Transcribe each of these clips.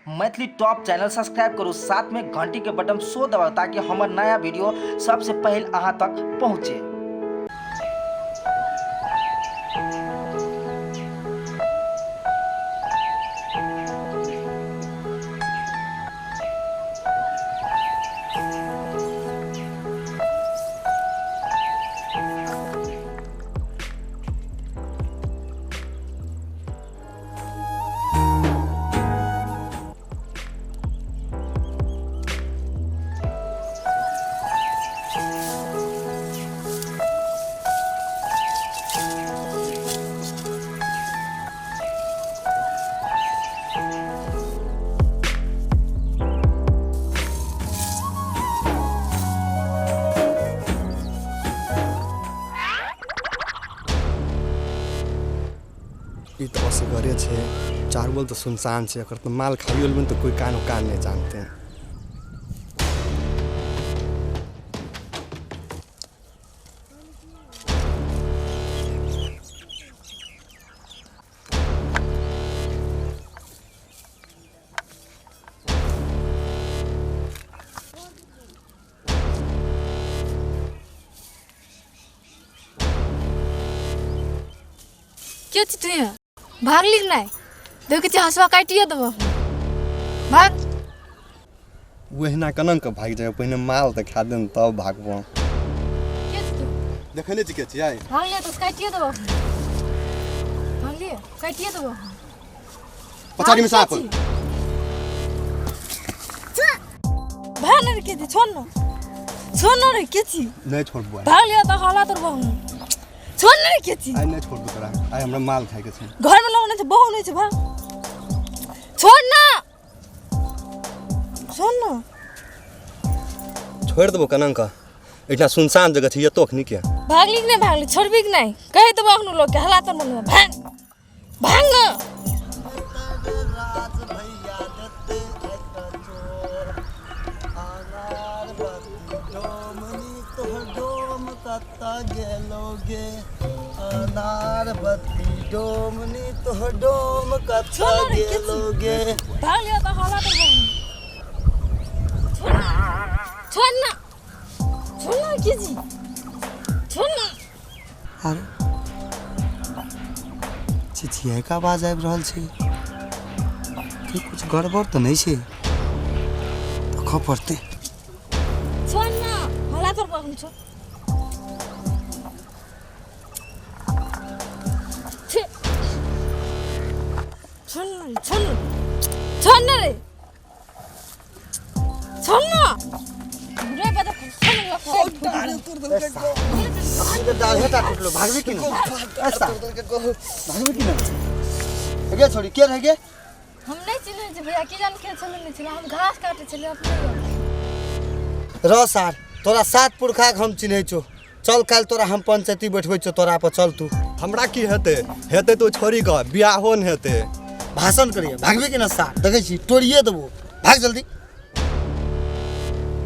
Maithili top channel subscribe करू, साथ में घंटी के बटन सो दबाओ ताकि हमार नया वीडियो सबसे पहले अहाँ तक पहुँचे। तो ऐसे घरे छे चार बोल तो सुनसान छे, अगर तो माल खाई में तो कोई कानो कान नहीं जानते हैं। क्या तू यहाँ भाग लिखना है? देख के हंसवा काटिए तो भाग। वही ना कनन के भाग जाए, पहले माल तो खा देन तब भागबो। क्या तू देखने छी के छी आई भाग लिया तो काटिए तो भाग लिया काटिए तो पछाड़ी में साफ भाग नहीं के छोड़ ना रे के छी नहीं छोड़बो। भाग लिया तो हाला तो भाग छोड़ नहीं के छी आई नहीं छोड़बो तोरा, आई हमरा माल खाए के छै। घर में लोग नहीं बहु नहीं भाग छोड़ ना छोड़ देबो कनन का, इतना सुनसान जगह छै ये तो नहीं के भाग लिख नहीं भाग ली छोड़बी कि नहीं कहे तो भाग लोग के हाला तो मन भाग भाग ना गेलोगे अनार बत्ती डोमनी तो डोम कथा गेलोगे। भाग लिया तो हाला तो छोड़ना कीजी छोड़ना। अरे चिचिया का आवाज आबि रहल छै कि कुछ गड़बड़ तो नहीं छै, देखो पड़ते। छोड़ना हाला तो भाग छोड़ छोड़ना रे छोड़ना रे बता डाल हेटा टूटलो भागबे कि नहीं? ऐसा भागबे कि नहीं? गे छोड़ी के रह गे? हम नहीं चिन्हे जे भैया की जान के चले नहीं चले, हम घास काटे चले अपने र सार तोरा सात पुरखा के हम चिन्है छौ। चल काल तोरा हम पंचायती बैठबै छौ, तोरा पर चल तू। हमरा की हेते हेते तो छोरी का बियाहो न हेते। भाषण करिए भागबे कि ना सार? देखे छी तोड़िए देबो, भाग जल्दी।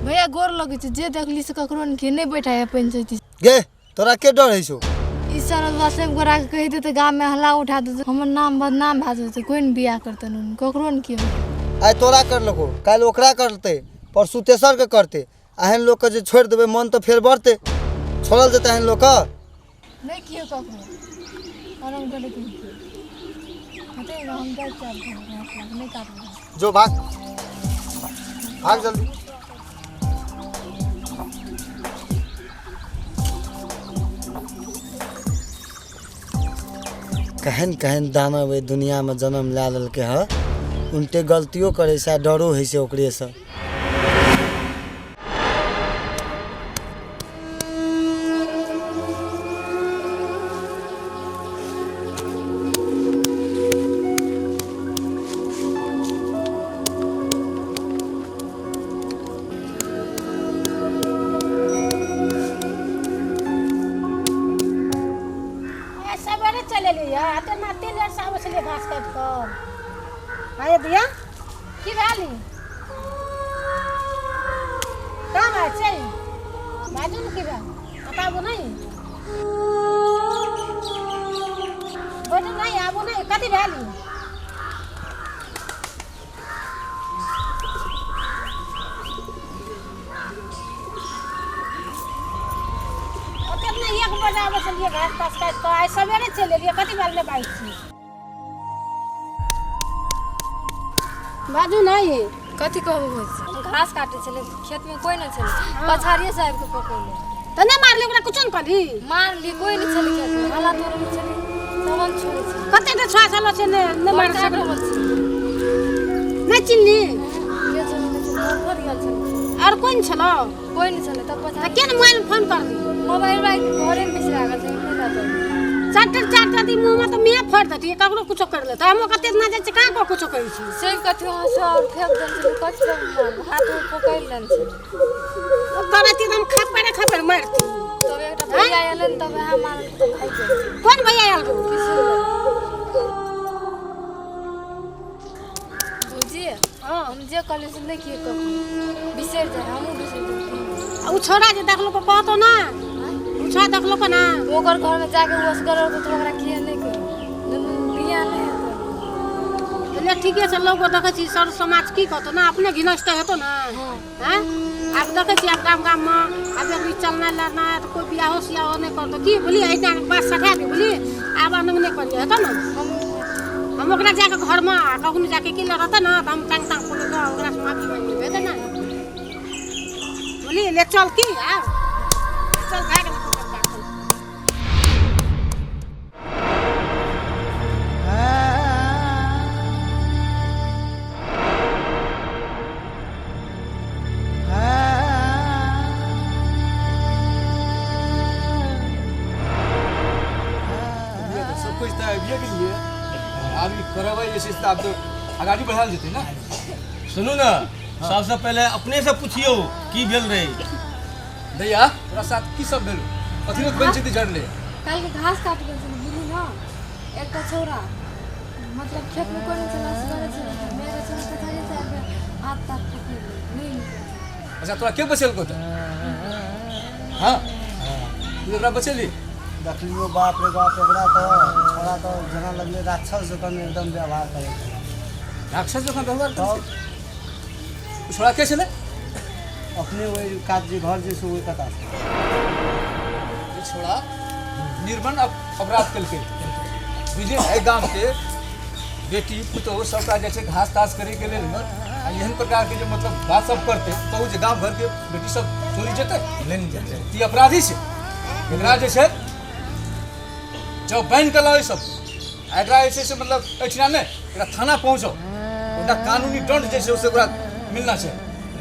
भैया गोर लगे छै जे देखली से ककरो न के नहीं बैठाया पंचायती। गे तोरा के डर है छौ? ई सारा वासे गोरा के कहि देते गांव में हल्ला उठा देते, हमर नाम बदनाम भा जेते, कोई न बियाह करतन ककरो न के। आइ तोरा कर लको काल ओकरा करते परसू तेसर के करते। एहन लोग के जे छोड़ देबे मन तो फेर बढ़ते, छोड़ल जेते एहन लोग का नहीं कियो ककरो आराम करे के हते हम जा चल नहीं काट जो भाग भाग जल्दी। कहन कहन दानव ए दुनिया में जन्म ला ललके ह, उनटे गलतियों करे से डरो है से ओकरे से। चले लिया आते ना 3 लेट साब से घास काट कर आए दिया की वाली काम है चल बाजू की बा बताबो नहीं बोल नहीं आबो नहीं कथी वाली बजावे चलिए घास पास काट के आइ सवेरे चले लिए कथी बार में बाइक छी बाजू नहीं कथी कहबो होइ छै घास काटे छले खेत में कोई न छले पछाड़िए से आबि के पकड़ले त नहीं मारले ओकरा कुछ न करी मारली कोई न छले खेत में हला तोड़ में छले तवन छोड़े छै कते के छुआ छलो से ने मार मार सकल सकल नहीं चिन्नी के छले फट गेल छले और कौन छलो कोई न छले तब त पछाड़ के मोबाइल फोन कर दी मोबाइल बाइक घरे में बिसरा गेल छै नहीं जाता चाटा दी मुंह में तो मैं फट देती ककरो कुछ कर ले त हम कते ना जाय छै कहां को कुछ करै छी से कथि से और फेंक देल छले कछ हाथ में पकड़ लेन छले करती हम खपर मारती तब एकटा भैया एलन तब वहाँ मारल तो भाई गेल कौन भैया आयल गो बुझिए हम जे कहले से नहीं किए कखनो बिसर जाए हमहू बिसर जाए उ छोरा जे देखलो को कहतो ना उ छोरा देखलो को ना ओकर घर में जाके वस करो तो ओकरा किए नहीं करो बिया नहीं ले ठीके से लोग देखे छी सर समाज की कहतो ना अपने घिनस्ट हेतो ना हैं अब देखे छी अब गाम में अब अभी चलना लड़ना है तो कोई बियाह हो सियाह नहीं करतो की बोली ऐना बात सखा दे बोली अब अनंग नहीं करिए हेतो ना हम ओकरा जाके घर में कखनो जाके की लड़ता ना तो हम टांग पुल के ओकरा से माफी मांग लेबे त ना बोली ले चल की आ चल भाग आप तो आगाड़ी बढ़ा देते ना। सुनू ना सबसे पहले अपने से पूछियो की भेल रही दैया तोरा साथ की सब भेल कथी में पंचायती झड़ले कल के घास काट गेल छले बुझली ना एकटा छोरा मतलब खेत में कोई नहीं चला करे छले मेरे छोरा पछाड़ी से आके हाथ तक पकड़ नहीं अच्छा तोरा के बचल को त हां तू एकरा बचेली देखलियो बाप रे बाप एकरा तो छोरा तो जना लगले राक्षस जकां एकदम व्यवहार करे राक्षस जकां व्यवहार करे छोरा के छले अपने वही काज जे घर जे सो कथा ये छोरा निर्मम अपराध कलके बुझे ए गांव के बेटी पुतोह सबका जैसे घास तास करे के लेल एहन प्रकार के जो मतलब बात सब करते तो जे गांव घर के बेटी सब चोरी जेते नहीं जेते ती अपराधी से एकरा जे छै जो बैन कर लो सब एकरा ऐसे से मतलब एठिना ने एकरा थाना पहुंचो ओटा कानूनी दंड जैसे उसे ओकरा मिलना छै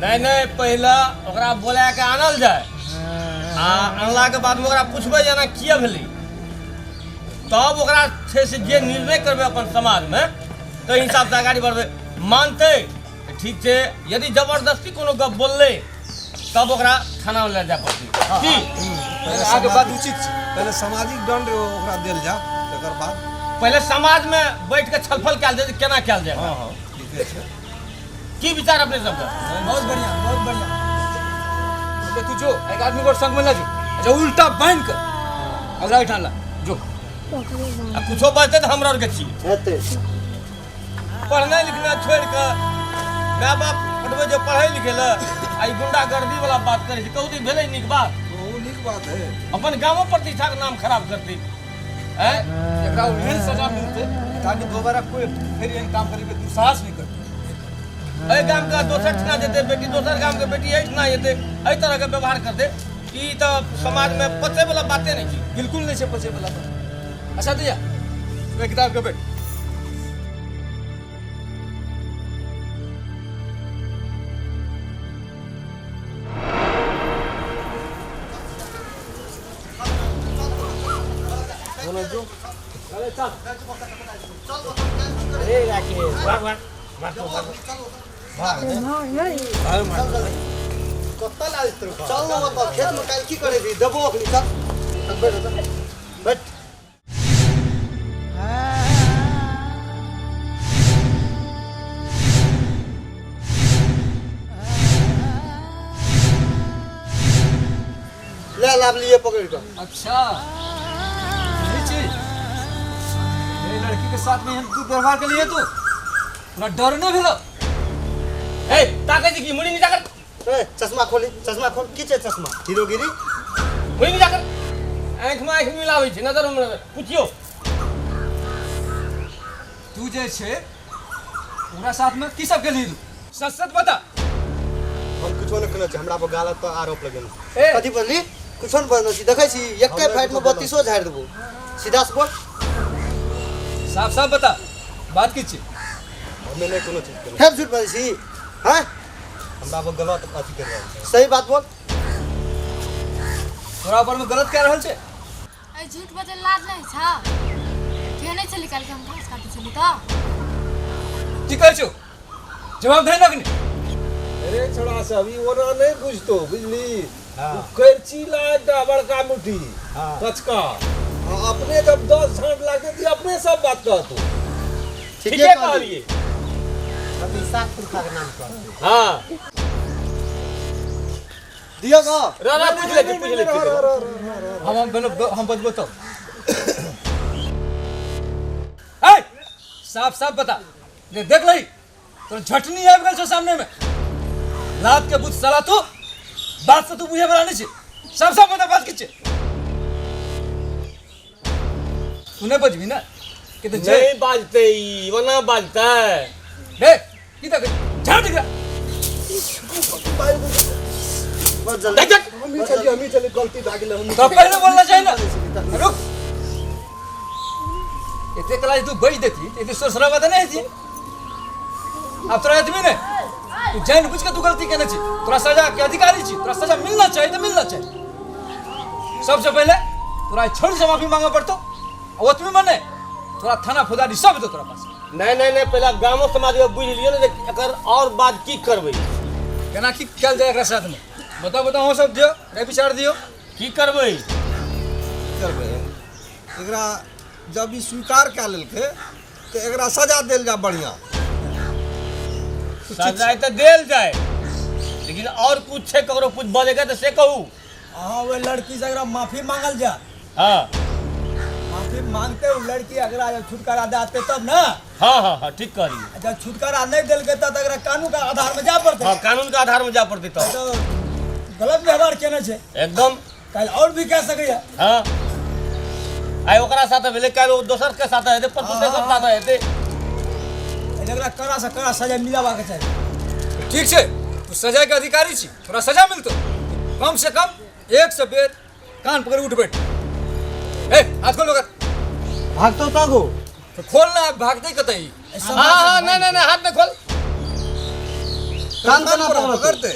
नहीं पहले ओकरा बोला के आनल जाए आ अनला के बाद में ओकरा पूछबे जना किया भेलै तब ओकरा छै से जे निर्णय करबे अपन समाज में तो हिसाब से आगाड़ी बढ़बे मानते ठीक छै यदि जबरदस्ती कोनो गप बोलले तब ओकरा थाना में ले जाए पड़तै की आगे बात उचित छै पहले सामाजिक दंड ओकरा देल जा तकर बाद पहले समाज में बैठ के छलफल कैल जाए केना कैल जाए हाँ ठीके छै की विचार अपने सबका बहुत बढ़िया तो तू जो एक आदमी को संग में ला जो अच्छा उल्टा बांध कर अगला उठा ला जो आ कुछो बचते तो हमरा और के छी हेते पढ़ना लिखना छोड़ के माय बाप पढ़बे जो पढ़े लिखे ला आई गुंडागर्दी वाला बात करे छी कहू दी भेलै नीक बात वो नीक बात है अपन गांवों प्रतिष्ठा के नाम खराब करती हैं एकरा उन्हें सजा मिलते ताकि दोबारा कोई फिर ये काम करे के दुस्साहस नहीं करते ए गांव का दोसर ठिना जेते बेटी दोसर गांव के बेटी एठ ना जेते एई तरह के व्यवहार करते ई तो समाज में पचे वाला बातें नहीं छी बिल्कुल नहीं से पचे वाला अच्छा दिया मैं किताब के बैठ चल ना बताओ खेत में काल की करे दी दबो अखनी चल बैठ ले लाभ लिए पकड़ कर अच्छा ये चीज ये लड़की के साथ में हम तू व्यवहार के लिए तू ना डर न भेलो ए ताके जी की मुड़ी नहीं जाकर ए चश्मा खोल की चश्मा हीरोगिरी मुड़ी नहीं जाकर आँख में आँख मिलाबै छै, नजर में नजर। पूछियो। तू जे छे पूरा साथ में की सब गेली तू? सच सच बता। हम कुछो न करने छी, हमरा पर गलत तो आरोप लगेन। ए कथी बोलली कुछो न बोललो छी देखै छी एके फाइट में 32 झाड़ देबो सीधा से बोल साफ साफ बता बात की छी? हमें नहीं कोनो चीज करने। फिर झूठ बोलै छी हैं हमरा पर गलत अथी कर रहल छै। सही बात बोल तोरा ऊपर में गलत कह रहल छे? आई झूठ बजे लाज नहीं छा के नहीं चली काल के हम घास काटे चली तो की कहै छौ? जवाब दे लगनी। अरे छोड़ा सा अभी वो ना नहीं बुझतो बुझली कैची लाटा बड़का मुट्ठी कचका अपने जब 10 झांट लागे थी अपने सब बात कहतो। ठीक है कहलिए। अभी सात पुरखा के नाम पर हाँ दियो गा रा पूछ ले। हम बजबो तो ए साफ साफ बता। देख लई तो झटनी आबि गेल छौ सामने में। लात के बुझ साला तू बात से तू बुझे वाला नहीं छे। साफ साफ बता बात की छे? तू नहीं बजबी ना कि तो जे नहीं बाजते ई वना बाजता है। बे की तक झाड़ दिया। बस जल्दी देख हम चले गलती भाग गेल हम। तो पहले बोलना चाहिए ना। रुक इतने कला तू बज देती इतनी सोचना बात नहीं थी। अब तोरा आदमी ने तू जान बुझ के तू गलती केने छी। तोरा सजा के अधिकारी छी। तोरा सजा मिलना चाहिए तो मिलना चाहिए। सबसे पहले तोरा छोड़ से माफी मांगा पड़तो। और ओतमी मने तोरा थाना फौजदारी सब दो तोरा पास। नहीं नहीं नहीं पहले गाँव समाज में बुझ लियो ना जे एकर और बात की करबै। केना की कल जाए एकरा साथ में बताओ बताओ हो सब दियो रे विचार दियो की करबै? करबै एकरा जब ई स्वीकार कऽ लेलकै तो एकरा सजा देल जा बढ़िया। सजा तो देल जाए लेकिन और कुछ है ककरो कुछ बजेगा तो से कहू। हाँ वो लड़की से अगर माफी मांगल जा हाँ माफी मांगते वो लड़की अगर जब छुटकारा देते तब ना। हाँ हाँ हाँ ठीक कह रही है। जब छुटकारा नहीं दिल के तब अगर कानून का आधार में जा पड़ते हाँ कानून का आधार में जा पड़ते तो तो गलत व्यवहार केने छे एकदम। कल और भी कह सके हाँ आई ओकरा साथ भेले काल दोसर के साथ हेते पर दूसरे के साथ हेते। एकरा कड़ा से कड़ा सजा मिलावा के चाहिए। ठीक छे तू सजा के अधिकारी छी। तोरा सजा मिलतो कम से कम 100 बेर कान पकड़ उठ बैठ। ए हाथ खोल ओकर। भागतो तागो तो खोल ना भागते कतई। हाँ हाँ नहीं नहीं नहीं हाथ में खोल। कान तना पकड़ते पकड़ते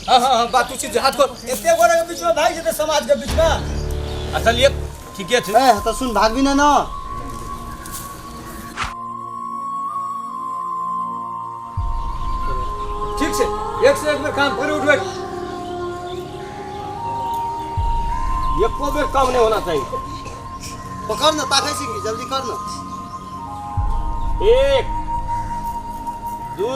हाँ हाँ हाँ बात तू चीज हाथ खोल। इतने गोरे के बीच में भाग जेते समाज के बीच में। असल ये ठीक है ए तो सुन भाग भी ना ठीक छे 101 बेर कान पकड़ उठ बैठ। ये को बेर कम नहीं होना चाहिए। पकड़ ना ताकै छी जल्दी कर ना। 1 2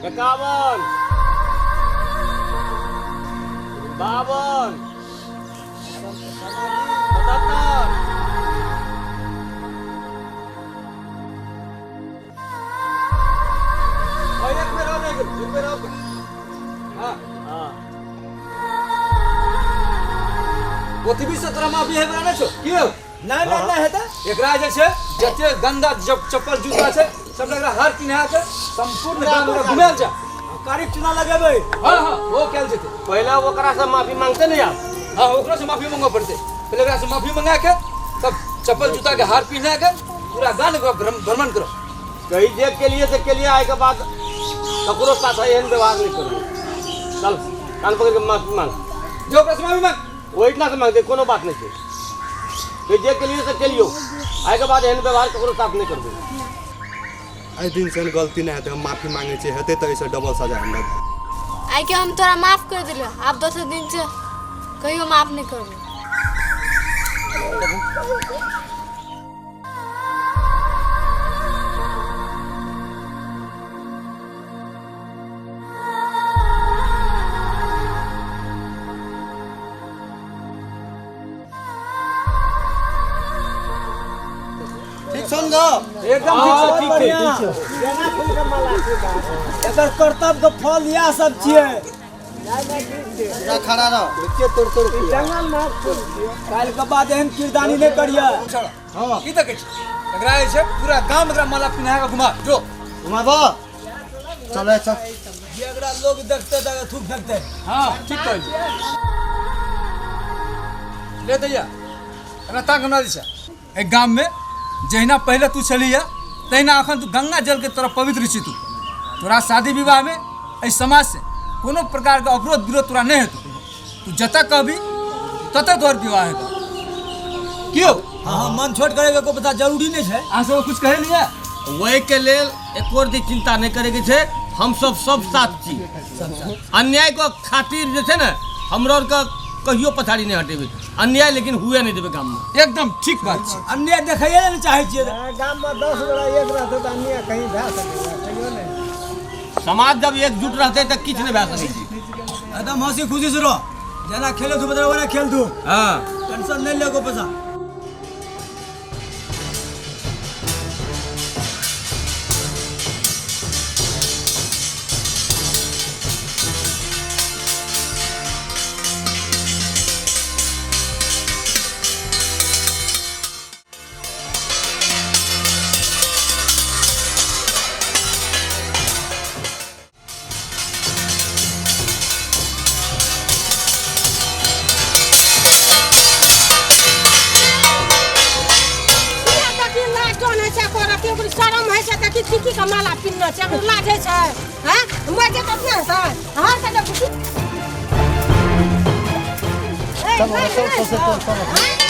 51 52 77 और एक बेर और एक बेर और। हाँ हाँ ओतबी से तोरा माफी है बना छो की हो? नहीं नहीं नहीं हेता एकरा जे छे जते गंदा जब चप्पल जूता छे सब एकरा हार किना के संपूर्ण गांव में घुमेल जा। कारी चुना लगेबै। हाँ हाँ वो कैल जेते। पहले ओकरा से माफी मांगते नहीं आप। हाँ ओकरा से माफी मांगो पड़ते। पहले एकरा से माफी मांगा के तब चप्पल जूता के हार पहना के पूरा गांव का भ्रमण करो। कहीं देख के लिए आए के बाद ककरो साथ एहन व्यवहार नहीं करो। चल कान पकड़ के माफी मांग। जो ओकरा से माफी मांग वो इतना से मांगते कोनो बात नहीं है। कहीं देख के लिए से चलियो आए के बाद एहन व्यवहार ककरो साथ नहीं करबे। आई दिन से गलती नहीं है हम माफी मांगे छे हेते तो ऐसे डबल सजा हमरा। आई के हम तोरा माफ कर दिलो आप 10 दिन से कहियो माफ नहीं करबो। ढंग एकदम ठीक है। एकर कर्तव्य के फल यह सब छियै। पूरा खड़ा रह काल्हि के बाद एहन किरदानी नहीं करिए। हाँ की तक एकरा जे छै पूरा गांव एकरा माला पिन्हा के घुमा जो घुमाबो चल चल जे एकरा लोग देखते तो थूक फेंकते। हाँ ठीक कहली ले दैया एकरा ताक हमरा दिशा ए गांव में जहिना पहले तू छलिया तहिना अखन तू गंगा जल के तरफ पवित्र छी। तू तोरा शादी विवाह में एहि समाज से कोनो प्रकार के अवरोध विरोध तोरा नहीं हेतौ। तू जतऽ कहबी ततऽ तोहर विवाह हेतौ। क्यों हाँ मन छोट करे के को पता जरूरी नहीं है। अहाँ सब कुछ कहे लिया वही के लेल एक और दी चिंता नहीं करे के छे। हम सब साथ छी। अन्याय को खातिर जे छे ना हमरो का कहियो पछाड़ी नहीं हटेबे। अन्याय लेकिन हुए नहीं देबे गाम में। एकदम ठीक बात छै। अन्याय देखैए नहीं चाहे छियै। गांव में 10 गोरा एक रहते तो अन्य कहीं भए सकेगा कहियो नहीं। समाज जब एकजुट रहते तो किछ नहीं भए सकै छै। एकदम हंसी खुशी से रहो। जना खेले तू बदला वाला खेल तू। हाँ टेंशन नहीं ले को पैसा। शरम है से देखी की का माला पिन्ना छै लागे छै। हैं मजे त अपने से हां से देखू। चल चल चल चल